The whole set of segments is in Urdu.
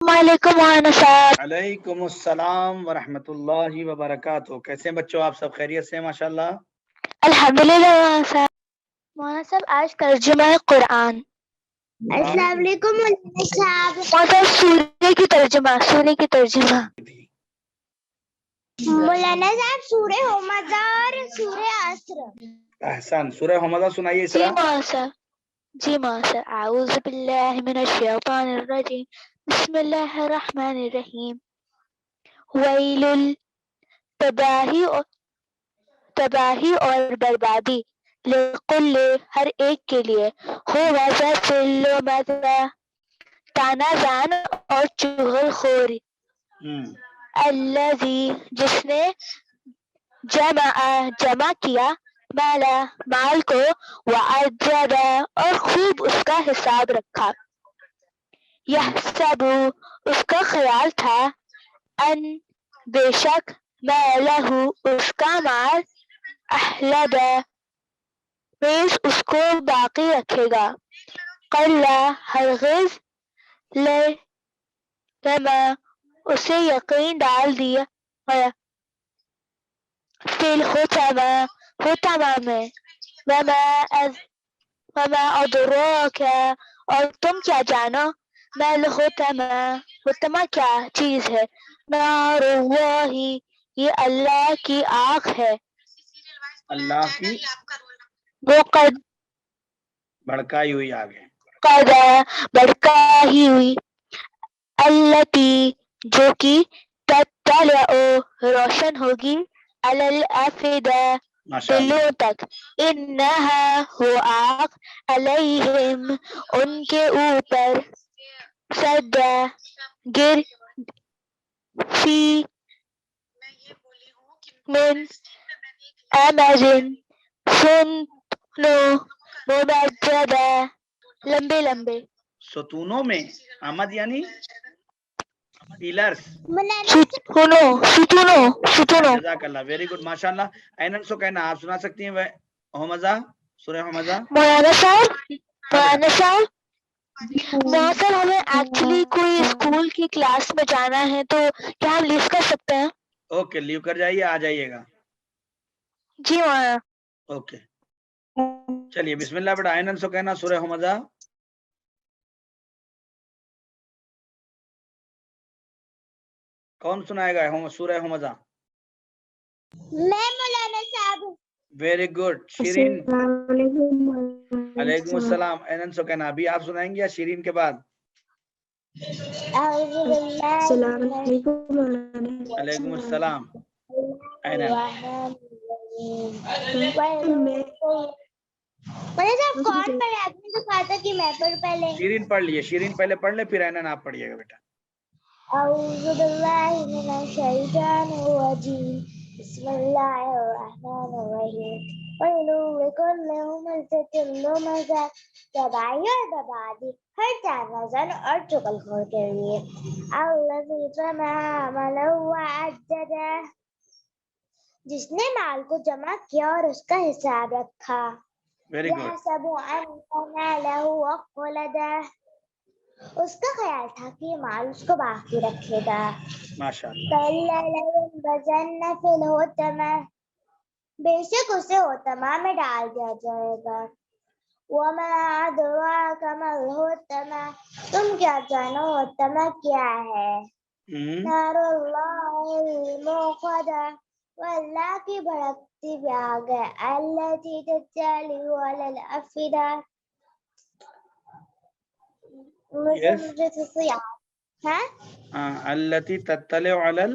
وعلیکم مولانا صاحب. علیکم السلام ورحمۃ اللہ وبرکاتہ. کیسے ہیں بچوں؟ آپ سب خیریت سے ہیں؟ ماشاءاللہ. الحمدللہ مولانا صاحب. مولانا صاحب آج ترجمہ قرآن. السلام علیکم مولانا صاحب. مولانا صاحب سورہ کی ترجمہ مولانا صاحب سورہ ہمزہ اور سورہ عصر. احسان. سورہ حمزہ سنائیے جی اسرا. مولانا صاحب. اعوذ باللہ من الشیطان الرجیم. بسم اللہ الرحمن الرحیم. ویل تباہی اور بربادی لکل ہر ایک کے لیے ہو ویسا تانا زان اور چغل خور الذی جس نے جمع کیا مال کو وعجب اور خوب اس کا حساب رکھا. یحسب اس کا خیال تھا ان بے شک مالہ اس کا مال احلب نیز اس کو باقی رکھے گا. کلا ہرگز لما اسے یقین ڈال دیا گیا فی الحطمہ میں. وما ادراک اور تم کیا جانو ما الحطمہ کیا چیز ہے. نار اللہ یہ اللہ کی آگ ہے. اللہ کی وہ قد بھڑکائی ہوئی آگ ہے. بڑکائی ہوئی. التی جو کی تطلع روشن ہوگی علی الافئدہ دلوں تک. انہا وہ آگ علیہم ان کے اوپر صدا گر فی من امرن سنو ممجدہ لمبے لمبے ستونوں میں. آمد یعنی پیلرز. ستونوں. جزاک اللہ. Very good. ماشاءاللہ. اینن سو کہنا آپ سنا سکتی ہیں حمزہ سورہ حمزہ. مولانا صاحب مولانا صاحب ہمیں ایکچولی کوئی اسکول کی کلاس میں جانا ہے تو کیا ہم لیو کر سکتے ہیں؟ اوکے لیو کر جائیے. آ جائیے گا. جی مولانا. اوکے چلیے بسم اللہ بیٹا. اینن سو کہنا سورہ حمزہ. کون سنائے گا سورہ حمزہ؟ میں مولانا صاحب. Very good. شیرین. علیکم السلام. اینن سو کہنا. ابھی آپ سنائیں گے یا شیرین کے بعد؟ اعوذ باللہ. السلام علیکم مولانا. علیکم السلام. اینن مولانا صاحب کون پڑھے؟ آپ نے تو کہا تھا کہ میں پڑھ پہلے. شیرین پڑھ لیے. شیرین پہلے پڑھ لے پھر اینن آپ پڑھیے گا بیٹا. اعوذ باللہ من الشیطان الرجیم. بسم اللہ الرحمن الرحیم. ویل لکل ہمزۃ لمزہ. تباہی اور بربادی ہر تانا زن اور چغلخور کے لیے. الذی جمع مالا وعددہ جس نے مال کو جمع کیا اور اس کا حساب رکھا. Very good. یحسب ان مالہ اخلدہ اس کا خیال تھا کہ یہ مال اس کو باقی رکھے گا. ماشاءاللہ. کلا لینبذن فی الحطمہ بے شک اسے حطمہ میں ڈال دیا جائے گا. وما ادراک ما الحطمہ تم کیا جانو حطمہ کیا ہے. نار اللہ الموقدہ وہ اللہ کی بھڑکتی ہوئی آگ ہے. التی تطلع علی الافئدہ مجھے تو یاد ہے. التی تطلع علی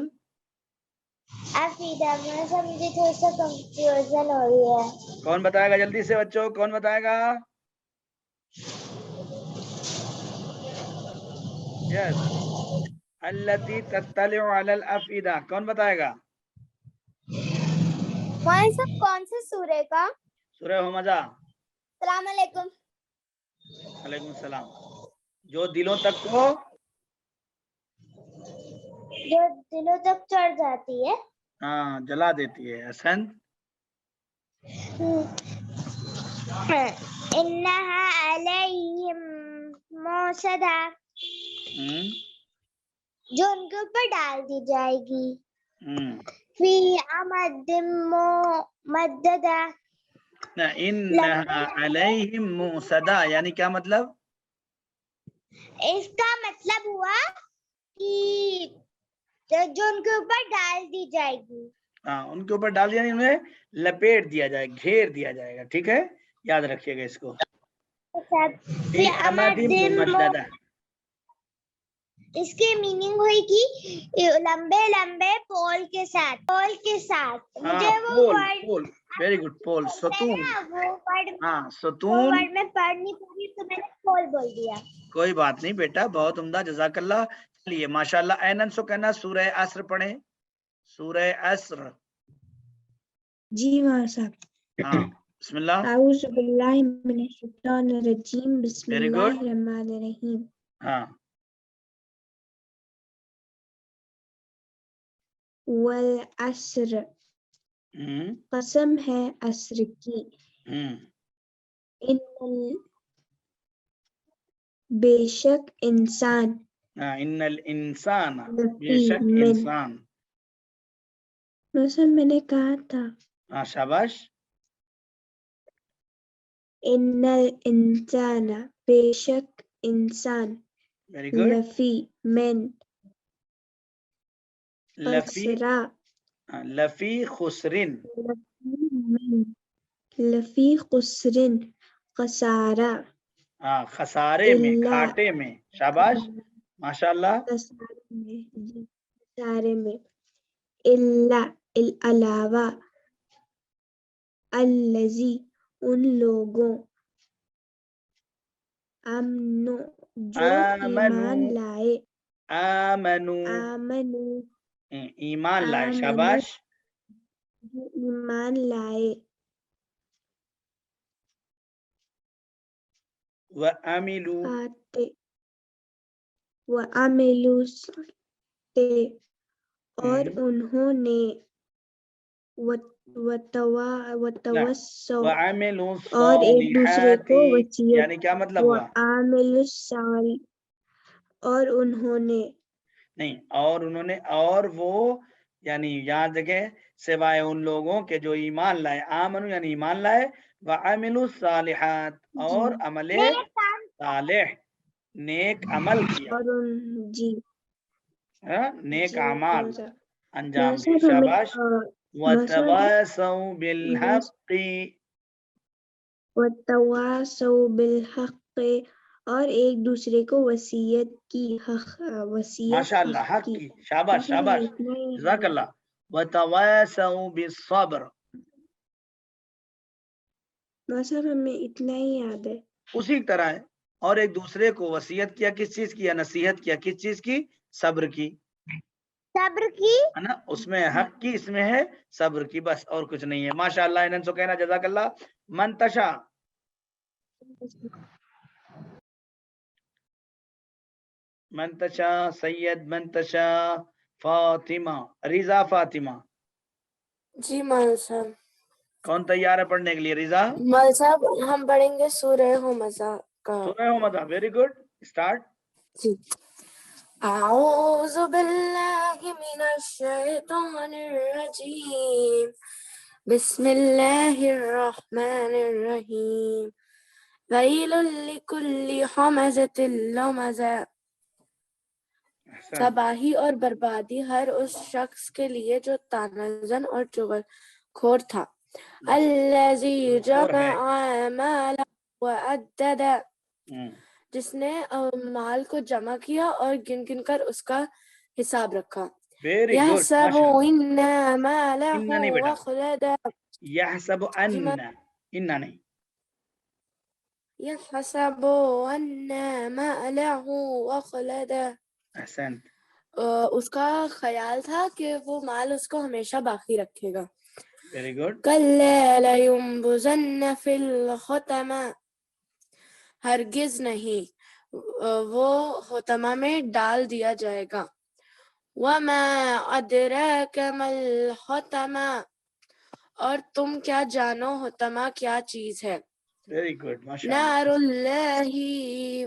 الافئدہ میں سمجھے تھوڑا سا کنفیوژن ہو رہی ہے. کون بتائے گا جلدی سے بچوں؟ کون بتائے گا؟ یس. التی تطلع علی الافئدہ کون بتائے گا؟ مولانا صاحب کون سے سورے کا؟ سورہ حمزہ. السلام علیکم. علیکم السلام. جو دلوں تک کو جو دلوں تک چڑھ جاتی ہے. ہاں جلا دیتی ہے. حسن. انہا علیہم موصدہ جو ان کے اوپر ڈال دی جائے گی. ہم، فی عمد ممددہ. نہ انہا علیہم موصدہ یعنی کیا مطلب؟ اس کا مطلب ہوا کہ جو ان کے اوپر ڈال دی جائے گی. ہاں ان کے اوپر ڈال دیا یعنی انہیں لپیٹ دیا جائے گا، گھیر دیا جائے گا. ٹھیک ہے، یاد رکھیے گا اس کو. فی عمد ممددہ. اس کی میننگ ہوئی کہ لمبے لمبے پول کے ساتھ. مجھے وہ پول ورڈ پول ویری گڈ. پول ستون. وہ ورڈ ہاں ستون. میں پڑھ نہیں پائی تو میں نے پول بول دیا. کوئی بات نہیں بیٹا، بہت عمدہ، جزاک اللہ. چلیے ماشاء اللہ. اینن سو کہنا سورہ عصر پڑھیں. سورہ عصر. جی ماں صاحب. ہاں بسم اللہ. اعوذ باللہ من الشیطان الرجیم بسم Very اللہ good. الرحمن الرحیم. ہاں والعصر ہم، قسم ہے عصر کی. ہم، بے شک انسان ہاں، ان الانسان بے لفی شک من. انسان. مثلا میں نے کہا تھا ہاں شاباش. ان الانسان بے شک انسان ویری گڈ. لفی من لفی خسرا. لفی خسرن. لفی خسرن خسارہ. ہاں خسارے میں، گھاٹے میں. شاباش ماشاء اللہ. خسارے میں علاوہ الذی ان لوگوں آمنو جو ایمان لائے. آمنو آمنو ایمان لائے. آمنو شاباش. جو ایمان لائے. وعملوا وعملوا اور انہوں نے وتواصوا وعملوا اور ایک دوسرے الصالحات کو وصیت. یعنی کیا مطلب ہوا؟ وعملوا اور انہوں نے نہیں، اور انہوں نے، اور وہ یعنی یاد رکھیں سوائے ان لوگوں کے جو ایمان لائے. آمنو یعنی ایمان لائے. وعملوا الصالحات اور عمل صالح نیک عمل کیا. اور جی نیک جی اعمال انجام دی. مذہب ہمیں شاباش. وتواصوا بالحق. وتواصوا بالحق اور ایک دوسرے کو وصیت کی. وصیت ماشاء اللہ حق کی. شاباش شاباش جزاک اللہ. وتواصوا بالصبر. مذہب ہمیں اتنا ہی یاد ہے. اسی طرح ہے. اور ایک دوسرے کو وصیت کیا کس چیز کی، یا نصیحت کیا کس چیز کی؟ صبر کی. صبر کی ہے نا، اس میں حق کی، اس میں ہے صبر کی. بس اور کچھ نہیں ہے. ماشاء اللہ. انہوں نے کہنا جزاک اللہ. منتشا. منتشا سید منتشا فاطمہ رضا فاطمہ. جی مول صاحب. کون تیار ہے پڑھنے کے لیے؟ رضا. مول صاحب ہم پڑھیں گے سورہ ہمزہ کا. سورہ ہمزہ. Very good. اسٹارٹ. جی. اعوذ باللہ من الشیطان الرجیم بسم اللہ الرحمن الرحیم ویل لکل ہمزۃ لمزہ. تباہی اور بربادی ہر اس شخص کے لیے جو تانازن اور چغل خور تھا. الذی جمع مالا وعدد جس نے مال کو جمع کیا اور گن گن کر اس کا حساب رکھا. Very good. یحسب ان مالہ نہیں بیٹا، اخلدہ. یحسب ان نہیں. یحسب ان مالہ اخلدہ. احسنت. اس کا خیال تھا کہ وہ مال اس کو ہمیشہ باقی رکھے گا. Very good. کلا لینبذن فی الحطمہ. ہرگز نہیں، وہ حطمہ میں ڈال دیا جائے گا. وما ادراک ما الحطمہ. اور تم کیا جانو حطمہ کیا چیز ہے. ویری گڈ ماشاء نار اللہ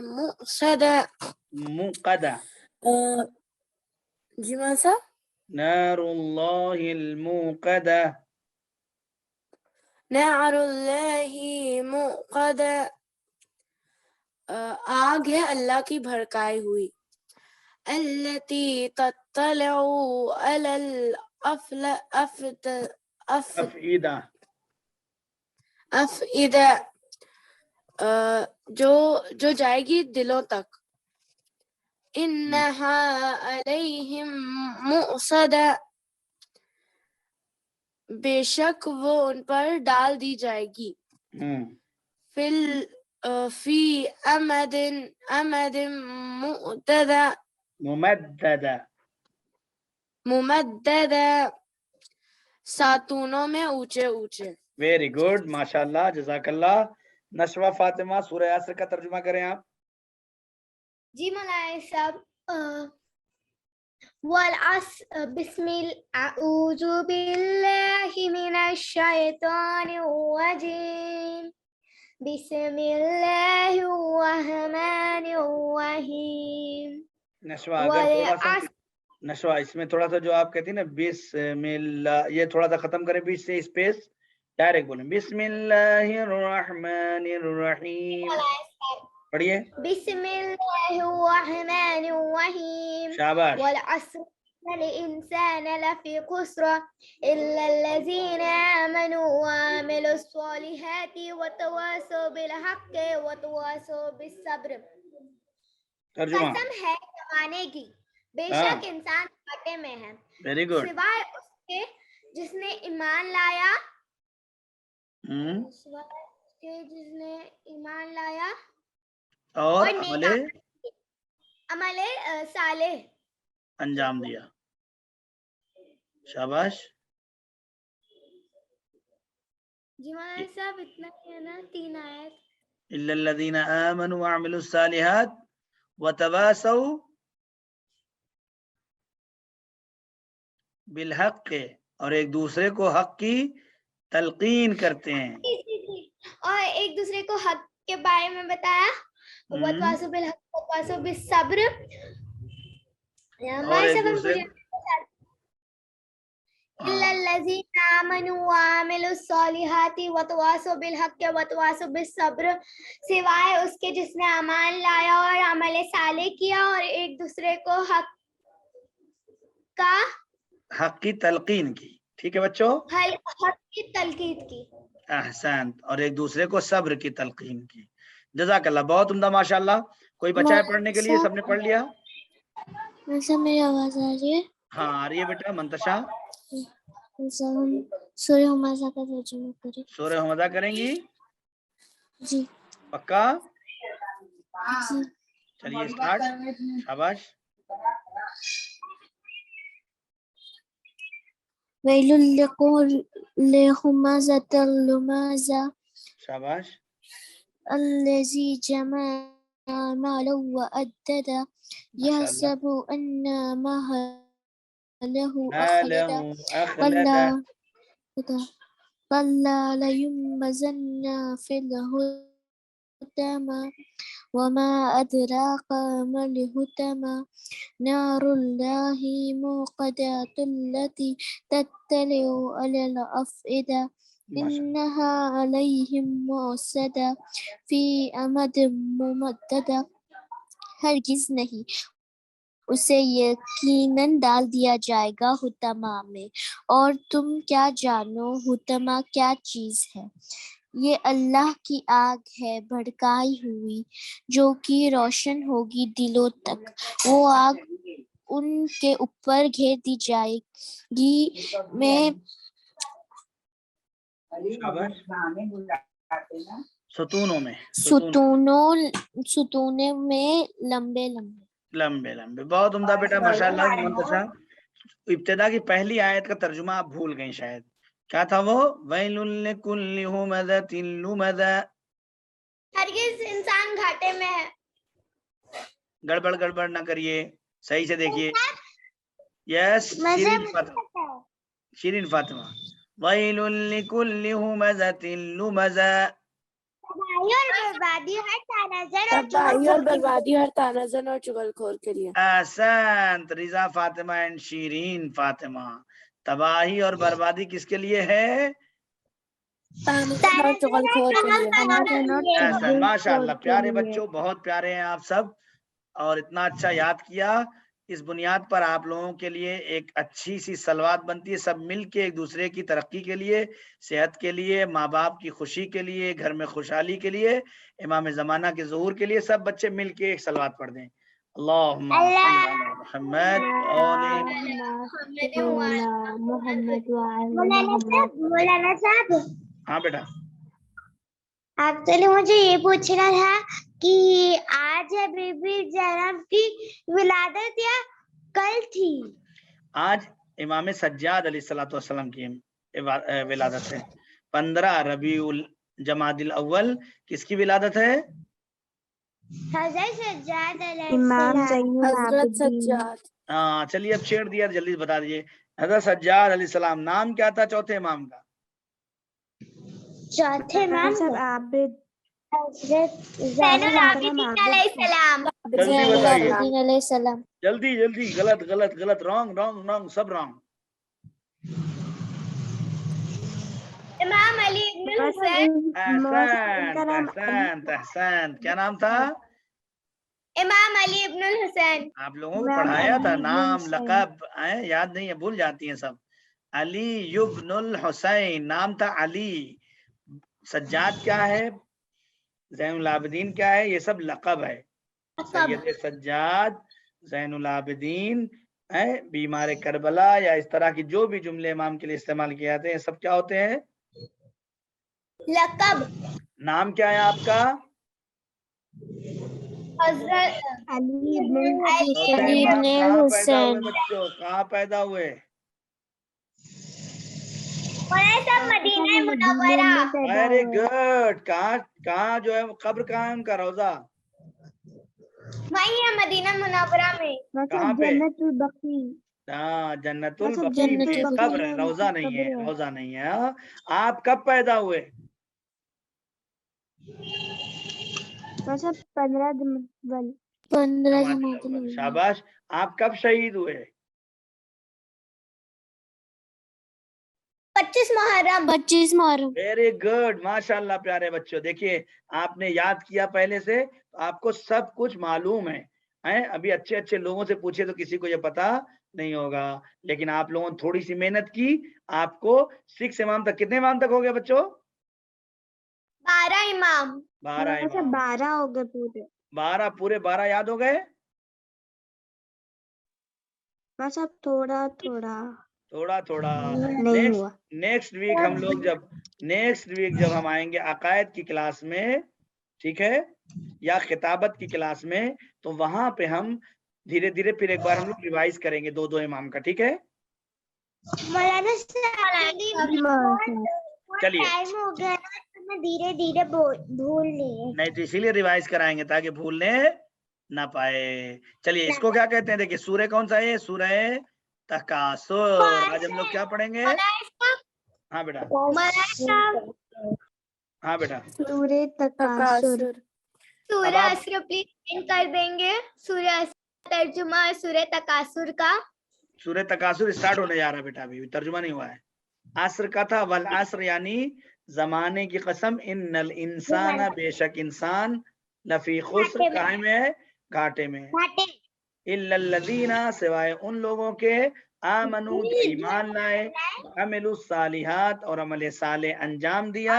موقدہ. موقدہ. جی ماسا نار اللہ الموقدہ. نار اللہ موقد آگ ہے اللہ کی بھڑکائی ہوئی. التی تطلع علی افئدہ. افئدہ جو جائے گی دلوں تک. انہا علیہم مؤصدہ بے شک وہ ان پر ڈال دی جائے گی. فی امد ممددہ ساتونوں میں اونچے اونچے. ویری گڈ ماشاء اللہ جزاک اللہ. نشوہ فاطمہ سورہ یاسر کا ترجمہ کریں آپ. جی مولانا صاحب اعوذ باللہ من الشیطان الرجیم بسم اللہ الرحمن الرحیم. نشوہ اگر تھوڑا سا نشوہ اس میں تھوڑا سا جو آپ کہتی ہیں نا بسم اللہ یہ تھوڑا سا ختم کریں بیچ سے اسپیس ڈائریکٹ بولیں بسم اللہ الرحمن الرحیم. پڑھیے. بسم اللہ الرحمن الرحیم. شاباش. والعصر الانسان لفی خسر الا الذین آمنوا وعملوا الصالحات وتواصوا بالحق وتواصوا بالصبر. ترجمہ. قسم ہے زمانے کی بے شک انسان گھاٹے میں ہے. Very good. سوائے اس کے جس نے ایمان لایا اور عمل صالح انجام دیا. شاباش. جی مولانا صاحب اتنا ہی ہے نا 3 آیت. الا الذین آمنوا وعملوا الصالحات وتواصوا بالحق اور ایک دوسرے کو حق کی تلقین کرتے ہیں. اور ایک دوسرے کو حق کے بارے میں بتایا. وتواصوا بالحق وتواصوا بالصبر. اور ایک دوسرے الا الذین آمنوا وعملوا الصالحات وتواصوا بالحق وتواصوا بالصبر سوائے اس کے جس نے ایمان لایا اور عمل صالح کیا اور ایک دوسرے کو حق کی تلقین کی. ٹھیک ہے بچوں. حق کی تلقین کی. احسنت. اور ایک دوسرے کو صبر کی تلقین کی. جزاک اللہ. بہت عمدہ ماشاء اللہ. کوئی بچہ ہے پڑھنے کے لیے؟ سب نے پڑھ لیا؟ میری آواز آ رہی ہے؟ ہاں آ رہی ہے بیٹا. منتشا سورہ ہمزہ کا ترجمہ کریں. سورہ ہمزہ کریں گی؟ جی پکا؟ جی. چلیے اسٹارٹ. شاباش. ویل لکل ہمزۃ لمزہ. شاباش. الذی جمع مالا وعددا یحسب ان ماله أخلدا كلا لينبذن في الحطمة وما أدراك ما الحطمة نار الله الموقدة التي تطلع على الأفئدة إنها عليهم مؤصدة في أمد ممددة. ہرگز نہیں اسے یقیناً ڈال دیا جائے گا حطمہ میں. اور تم کیا جانو حطمہ کیا چیز ہے؟ یہ اللہ کی آگ ہے بھڑکائی ہوئی جو کہ روشن ہوگی دلوں تک. وہ آگ ان کے اوپر گھیر دی جائے گی میں ستونوں میں لمبے. بہت عمدہ بیٹا ماشاء اللہ. منتشا ابتدا کی پہلی آیت کا ترجمہ آپ بھول گئی شاید. کیا تھا وہ؟ ویل لکل ہمزۃ لمزہ. ہرگز انسان گھاٹے میں ہے. گڑبڑ نہ کریے. صحیح سے دیکھیے. یس شیرین فاطمہ. ویل لکل ہمزۃ لمزہ. بربادی ہر تنازع اور تباہی اور بربادی ہر تانازن اور چغل خور کے لیے. احسنت رضا فاطمہ اینڈ شیرین فاطمہ. تباہی اور بربادی کس کے لیے ہے؟ تانازن اور چغل خور کے لیے. احسن ماشاء اللہ. پیارے بچوں بہت پیارے ہیں آپ سب اور اتنا اچھا یاد کیا. اس بنیاد پر آپ لوگوں کے لیے ایک اچھی سی سلوات بنتی ہے. سب مل کے ایک دوسرے کی ترقی کے لیے، صحت کے لیے، ماں باپ کی خوشی کے لیے، گھر میں خوشحالی کے لیے، امام زمانہ کے ظہور کے لیے سب بچے مل کے ایک سلوات پڑھ دیں. اللہم صل علی محمد محمد. مولانا صاحب ہاں بیٹا. ایکچولی مجھے یہ پوچھنا تھا کہ آج ہے بی بی زینب کی ولادت یا کل تھی؟ آج امام سجاد علیہ الصلوۃ والسلام کی ولادت ہے. 15 ربیع الجمادی الاول کس کی ولادت ہے؟ حضرت سجاد علیہ السلام. حضرت سجاد. ہاں چلیے اب چھیڑ دیا، جلدی بتا دیجیے. حضرت سجاد علیہ السلام. نام کیا تھا چوتھے امام کا؟ چوتھے امام حضرت زین العابدین علیہ السلام. جلدی بتائیے، علیہ السلام. جلدی جلدی. غلط غلط غلط. رانگ رانگ رانگ سب رانگ. امام علی ابن الحسین. احسنت احسنت احسنت. کیا نام تھا؟ امام علی ابن الحسین. آپ لوگوں کو پڑھایا تھا نام لقب یاد نہیں ہے، بھول جاتی ہیں سب. علی ابن الحسین نام تھا علی. سجاد کیا ہے؟ زین العابدین کیا ہے؟ یہ سب لقب ہے. سید سجاد، زین العابدین، بیمار کربلا یا اس طرح کی جو بھی جملے امام کے لیے استعمال کیے جاتے ہیں سب کیا ہوتے ہیں؟ لقب. نام کیا ہے آپ کا؟ حضرت علی چوتھے امام کہاں پیدا ہوئے بچوں؟ کہاں پیدا ہوئے؟ مدینہ منورہ. Very good. کہاں جو ہے قبر کہاں ہے ان کا؟ روضہ وہی ہے مدینہ منورہ میں. کہاں پہ؟ جنت البقیع. ہاں جنت البقیع میں قبر ہے، روضہ نہیں ہے. روضہ نہیں ہے. آپ کب پیدا ہوئے؟ 15 جمادی. 15 جمادی. شاباش. آپ کب شہید ہوئے؟ 25 محرم. 25 محرم. ویری گڈ ماشاء اللہ. پیارے بچوں دیکھیے آپ نے یاد کیا پہلے سے تو آپ کو سب کچھ معلوم ہے. ابھی اچھے اچھے لوگوں سے پوچھے تو کسی کو یہ پتا نہیں ہوگا، لیکن آپ لوگوں نے تھوڑی سی محنت کی. آپ کو 6 امام تک. کتنے امام تک ہو گئے بچوں؟ 12 امام. 12 امام. 12 ہو گئے پورے. 12 پورے 12 یاد ہو گئے؟ بس اب تھوڑا تھوڑا تھوڑا تھوڑا. نہیں ہوا. نیکسٹ ویک ہم لوگ جب ہم آئیں گے عقائد کی کلاس میں، ٹھیک ہے، یا خطابت کی کلاس میں، تو وہاں پہ ہم دھیرے دھیرے پھر ایک بار ہم لوگ ریوائز کریں گے 2 امام کا. ٹھیک ہے چلیے. ٹائم ہو گیا نا، دھیرے دھیرے بھول لیے. نہیں تو اسی لیے ریوائز کرائیں گے تاکہ بھولنے نہ پائے. چلیے اس کو کیا کہتے ہیں؟ دیکھیے سورہ کون سا ہے؟ سورہ تکاثر. آج ہم لوگ کیا پڑھیں گے؟ ہاں بیٹا. ہاں بیٹا. سورہ تکاثر. سورہ اسر پلیز کر دیں گے. سورہ اسر ترجمہ سورہ تکاثر کا. سورہ تکاثر اسٹارٹ ہونے جا رہا ہے بیٹا، ابھی ترجمہ نہیں ہوا ہے. عصر کا تھا والعصر یعنی زمانے کی قسم. ان الانسان بے شک انسان لفی خسر کہاں میں ہے؟ گھاٹے میں. الا الذین سوائے ان لوگوں کے آمنو جو ایمان لائے، عملوا الصالحات اور عمل صالح انجام دیا،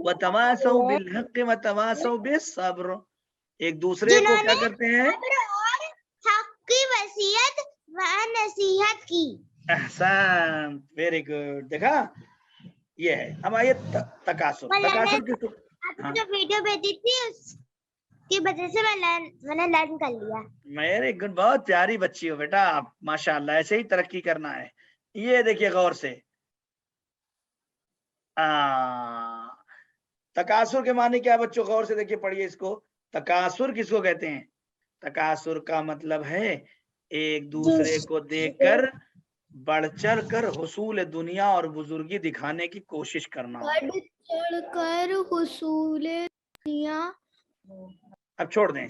وتواصوا بالحق وتواصوا بالصبر ایک دوسرے کو کیا کرتے ہیں؟ حق کی وصیت و نصیحت کی. احسان. Very good. دیکھا یہ ہے. اب آئیے تکاثر. تکاثر کس کو؟ جو ویڈیو بھیجی تھی اس کی وجہ سے میں نے لرن کر لیا. میرے گڈ. بہت پیاری بچی ہو بیٹا آپ، ماشاء اللہ. ایسے ہی ترقی کرنا ہے. یہ دیکھیے غور سے، تکاثر کے معنی کیا بچوں؟ غور سے دیکھیے، پڑھیے اس کو. تکاثر کس کو کہتے ہیں؟ تکاثر کا مطلب ہے ایک دوسرے کو دیکھ کر بڑھ چڑھ کر حصول دنیا اور بزرگی دکھانے کی کوشش کرنا. بڑھ چڑھ کر حصول اب چھوڑ دیں،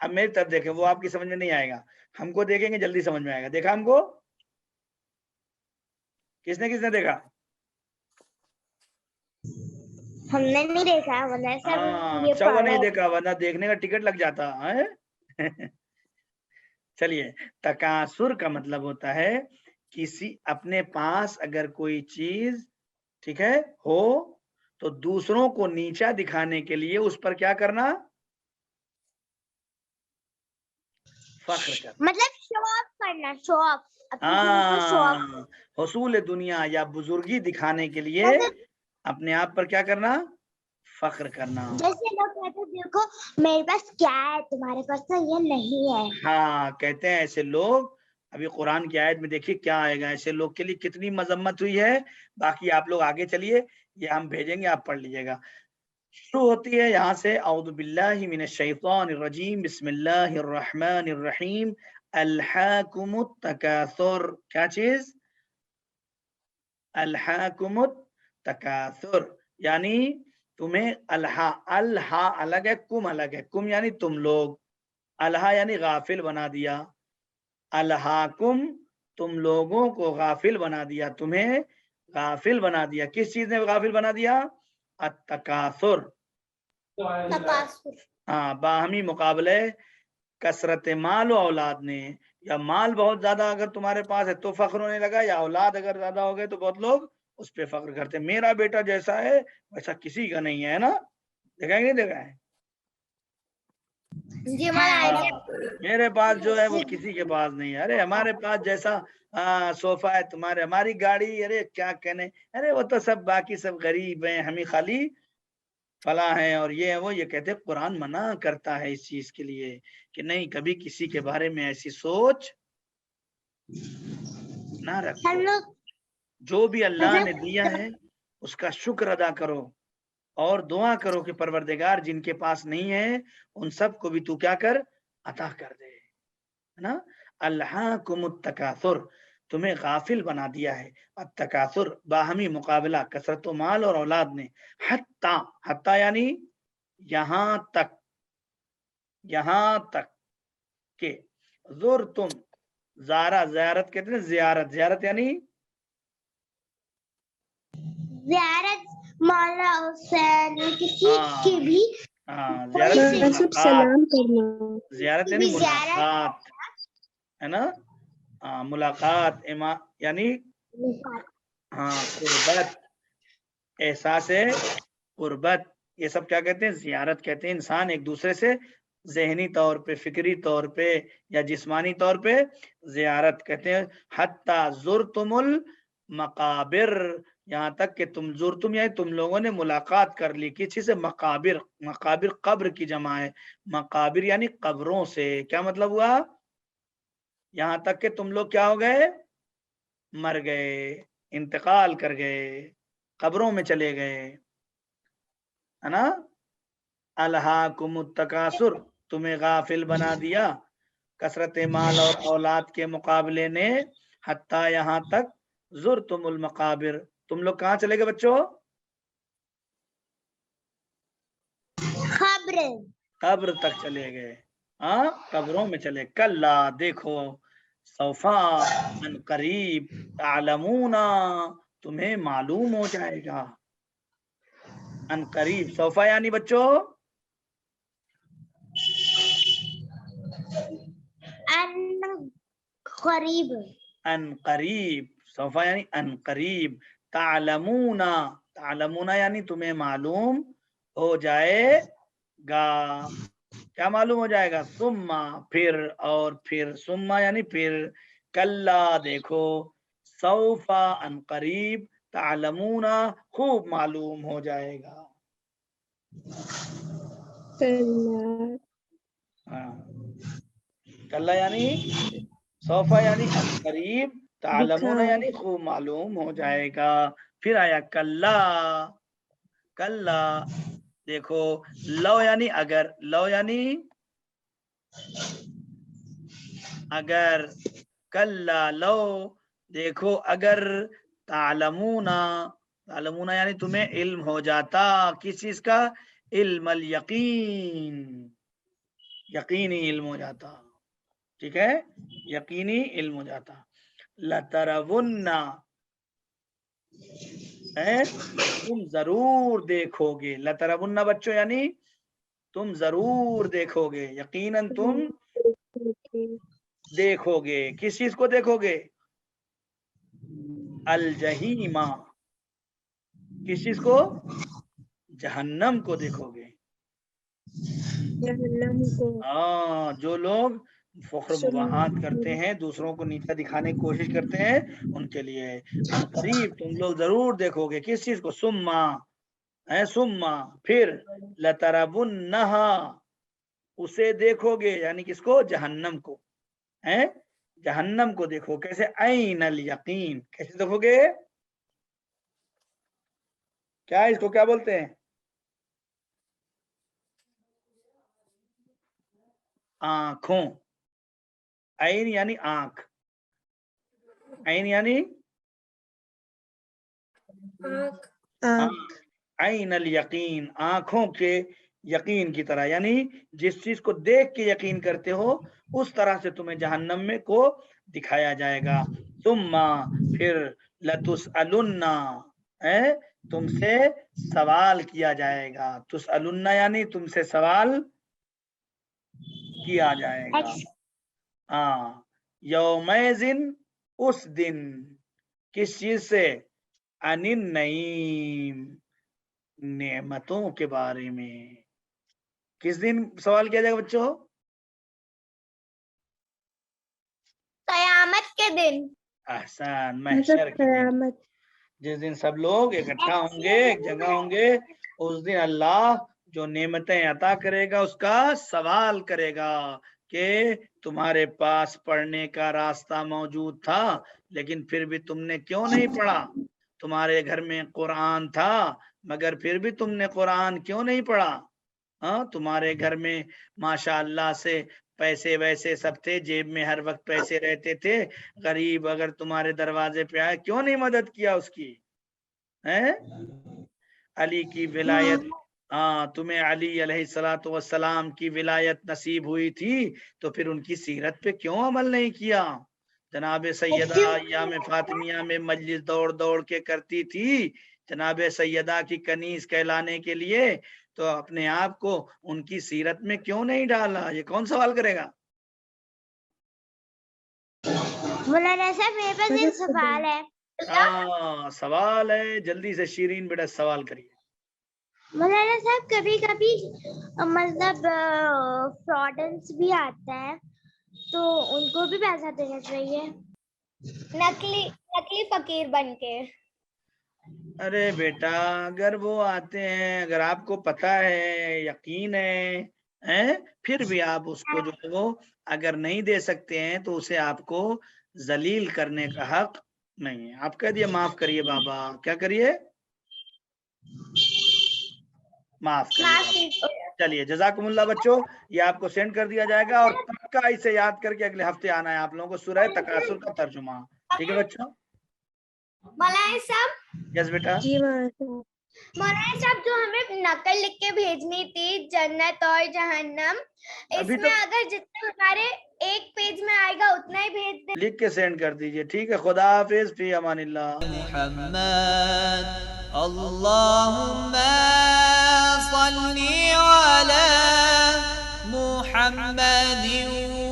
اب میری طرف دیکھیں، وہ آپ کی سمجھ میں نہیں آئے گا، ہم کو دیکھیں گے جلدی سمجھ میں آئے گا. دیکھا ہم کو؟ کس نے دیکھا؟ ہم نے نہیں دیکھا، اچھا وہ نہیں دیکھا، ورنہ دیکھنے کا ٹکٹ لگ جاتا ہے. چلیے، تکاثر کا مطلب ہوتا ہے کسی اپنے پاس اگر کوئی چیز ٹھیک ہے ہو تو دوسروں کو نیچا دکھانے کے لیے اس پر کیا کرنا؟ فخر کرنا، مطلب شو آف کرنا، شو آف. حصول دنیا یا بزرگی دکھانے کے لیے اپنے آپ پر کیا کرنا؟ فخر کرنا. جیسے لوگ کہتے ہیں دیکھو میرے پاس کیا ہے، تمہارے پاس تو یہ نہیں ہے. ہاں، کہتے ہیں ایسے لوگ. ابھی قرآن کی آیت میں دیکھیے کیا آئے گا، ایسے لوگ کے لیے کتنی مذمت ہوئی ہے. باقی آپ لوگ آگے چلیے، یہ ہم بھیجیں گے، آپ پڑھ لیجیے گا. شروع ہوتی ہے یہاں سے، اعوذ باللہ من الشیطان الرجیم، بسم اللہ الرحمن الرحیم. الہاکم التکاثر. کیا چیز؟ الہاکم التکاثر، یعنی تمہیں الہا الگ ہے، کم الگ ہے. کم یعنی تم لوگ، الہا یعنی غافل بنا دیا. الہاکم تم لوگوں کو غافل بنا دیا، تمہیں غافل بنا دیا. کس چیز نے غافل بنا دیا؟ التکاثر. ہاں، باہمی مقابلے کثرت مال و اولاد نے. یا مال بہت زیادہ اگر تمہارے پاس ہے تو فخر ہونے لگا، یا اولاد اگر زیادہ ہو گئے تو بہت لوگ اس پہ فخر کرتے. میرا بیٹا جیسا ہے ویسا کسی کا نہیں ہے نا. دیکھا ہے کہ نہیں دیکھا ہے؟ میرے پاس جو ہے وہ کسی کے پاس نہیں ہے. ارے ہمارے پاس جیسا صوفہ ہے تمہارے، ہماری گاڑی، ارے کیا کہنے، ارے وہ تو سب باقی سب غریب ہیں، ہمیں خالی فلاں ہیں اور یہ ہے وہ. یہ کہتے قرآن منع کرتا ہے اس چیز کے لیے کہ نہیں، کبھی کسی کے بارے میں ایسی سوچ نہ رکھو. جو بھی اللہ نے دیا ہے اس کا شکر ادا کرو اور دعا کرو کہ پروردگار جن کے پاس نہیں ہے ان سب کو بھی تو کیا کر، عطا کر دے نا. الہاکم التکاثر، تمہیں غافل بنا دیا ہے. التکاثر باہمی مقابلہ کثرت و مال اور اولاد نے. حتی یعنی یہاں تک، یہاں تک کہ زرتم، زیارت کہتے ہیں زیارت. زیارت یعنی مولا حسین کسی کی بھی زیارت سلام کرنا. زیارت یعنی ملاقات ہے نا. ملاقات یعنی قربت، احساس قربت، یہ سب کیا کہتے ہیں؟ زیارت کہتے ہیں. انسان ایک دوسرے سے ذہنی طور پہ، فکری طور پہ یا جسمانی طور پہ زیارت کہتے ہیں. حتی زرتم المقابر، یہاں تک کہ تم زرتم یعنی تم لوگوں نے ملاقات کر لی کسی سے. مقابر، مقابر قبر کی جمع ہے. مقابر یعنی قبروں سے. کیا مطلب ہوا؟ یہاں تک کہ تم لوگ کیا ہو گئے؟ مر گئے، انتقال کر گئے، قبروں میں چلے گئے ہے نا. الہاکم التکاثر، تمہیں غافل بنا دیا کثرت مال اور اولاد کے مقابلے نے. حتی یہاں تک زرتم المقابر، تم لوگ کہاں چلے گئے بچوں؟ قبر تک چلے گئے. قبروں میں چلے. کلا دیکھو، سوفا ان قریب، تعلمون تمہیں معلوم ہو جائے گا. ان قریب، سوفا یعنی بچوں ان قریب. سوفا یعنی ان قریب. تعلمون، تعلمون یعنی تمہیں معلوم ہو جائے گا. کیا معلوم ہو جائے گا؟ ثم پھر، اور پھر، ثم یعنی پھر. کلا دیکھو، سوفا ان قریب، تعلمون خوب معلوم ہو جائے گا. کلا یعنی سوفا یعنی ان قریب، تعلمون یعنی خوب معلوم ہو جائے گا. پھر آیا کلا. کلا دیکھو، لو یعنی اگر، لو یعنی اگر. کلا لو دیکھو اگر، تعلمون، تعلمون یعنی تمہیں علم ہو جاتا. کس چیز کا؟ علم الیقین، یقینی علم ہو جاتا، ٹھیک ہے، یقینی علم ہو جاتا. لترون، تم ضرور دیکھو گے. لترون بچوں یعنی تم ضرور دیکھو گے، یقیناً تم دیکھو گے. کس چیز کو دیکھو گے؟ الجحیم. کس چیز کو؟ جہنم کو دیکھو گے. ہاں، جو لوگ فخر مباحات کرتے ہیں، دوسروں کو نیچا دکھانے کی کوشش کرتے ہیں، ان کے لیے ان قریب تم لوگ ضرور دیکھو گے. کس چیز کو؟ سما ہے، سما پھر لترونہا، اسے دیکھو گے، یعنی کس کو؟ جہنم کو. ہیں، جہنم کو دیکھو. کیسے؟ عین الیقین. کیسے دیکھو گے؟ کیا اس کو کیا بولتے ہیں؟ آنکھوں. عین یعنی آنکھ، عین یعنی عین الیقین، آنکھوں کے یقین کی طرح. یعنی جس چیز کو دیکھ کے یقین کرتے ہو اس طرح سے تمہیں جہنم میں کو دکھایا جائے گا. ثم پھر لتسألن، تم سے سوال کیا جائے گا. تسألن یعنی تم سے سوال کیا جائے گا. ہاں، یومئذ، اس دن. کس چیز سے؟ عن النعیم، نعمتوں کے بارے میں. کس دن سوال کیا جائے گا بچوں؟ قیامت کے دن. احسان، محشر کے دن، جس دن سب لوگ اکٹھا ہوں گے، ایک جگہ ہوں گے. اس دن اللہ جو نعمتیں عطا کرے گا اس کا سوال کرے گا کہ تمہارے پاس پڑھنے کا راستہ موجود تھا لیکن پھر بھی تم نے کیوں نہیں پڑھا؟ تمہارے گھر میں قرآن تھا مگر پھر بھی تم نے قرآن کیوں نہیں پڑھا؟ ہاں، تمہارے گھر میں ماشاء اللہ سے پیسے ویسے سب تھے، جیب میں ہر وقت پیسے رہتے تھے. غریب اگر تمہارے دروازے پہ آئے کیوں نہیں مدد کیا اس کی؟ علی کی ولایت، ہاں، تمہیں علی علیہ الصلوۃ والسلام کی ولایت نصیب ہوئی تھی تو پھر ان کی سیرت پہ کیوں عمل نہیں کیا؟ جناب سیدہ ایام فاطمیہ میں مجلس دوڑ دوڑ کے کرتی تھی، جناب سیدہ کی کنیز کہلانے کے لیے، تو اپنے آپ کو ان کی سیرت میں کیوں نہیں ڈالا؟ یہ کون سوال کرے گا؟ مولانا صاحب میرے پاس ایک سوال ہے. ہاں، سوال ہے، جلدی سے شیرین بیٹا سوال کریے. مولانا صاحب کبھی کبھی مطلب فراڈنس بھی آتا ہے تو ان کو بھی پیسہ دینا چاہیے نقلی فقیر بن کے. ارے بیٹا، اگر وہ آتے ہیں، اگر آپ کو پتا ہے، یقین ہے، پھر بھی آپ اس کو جو ہے وہ اگر نہیں دے سکتے ہیں تو اسے آپ کو ذلیل کرنے کا حق نہیں ہے. آپ کہہ دیے معاف کریے بابا. کیا کریے؟ معاف کریے. چلیے، جزاکم اللہ بچوں. یہ آپ کو سینڈ کر دیا جائے گا اور پکا اسے یاد کر کے اگلے ہفتے آنا ہے آپ لوگوں کو سورہ تکاثر کا ترجمہ. ٹھیک ہے بچوں؟ مولانا صاحب، یس بیٹا. مولانا صاحب جو ہمیں نقل لکھ کے بھیجنی تھی جنت اور جہنم، اس ابھی میں تو اگر جتنا ہمارے ایک پیج میں آئے گا اتنا ہی بھیج دیں. لکھ کے سینڈ کر دیجئے. ٹھیک ہے، خدا حافظ، فی امان اللہ. محمد اللهم صل على محمد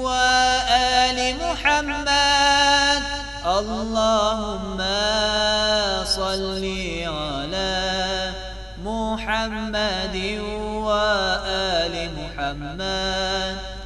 وآل محمد اللهم صل على محمد وآل محمد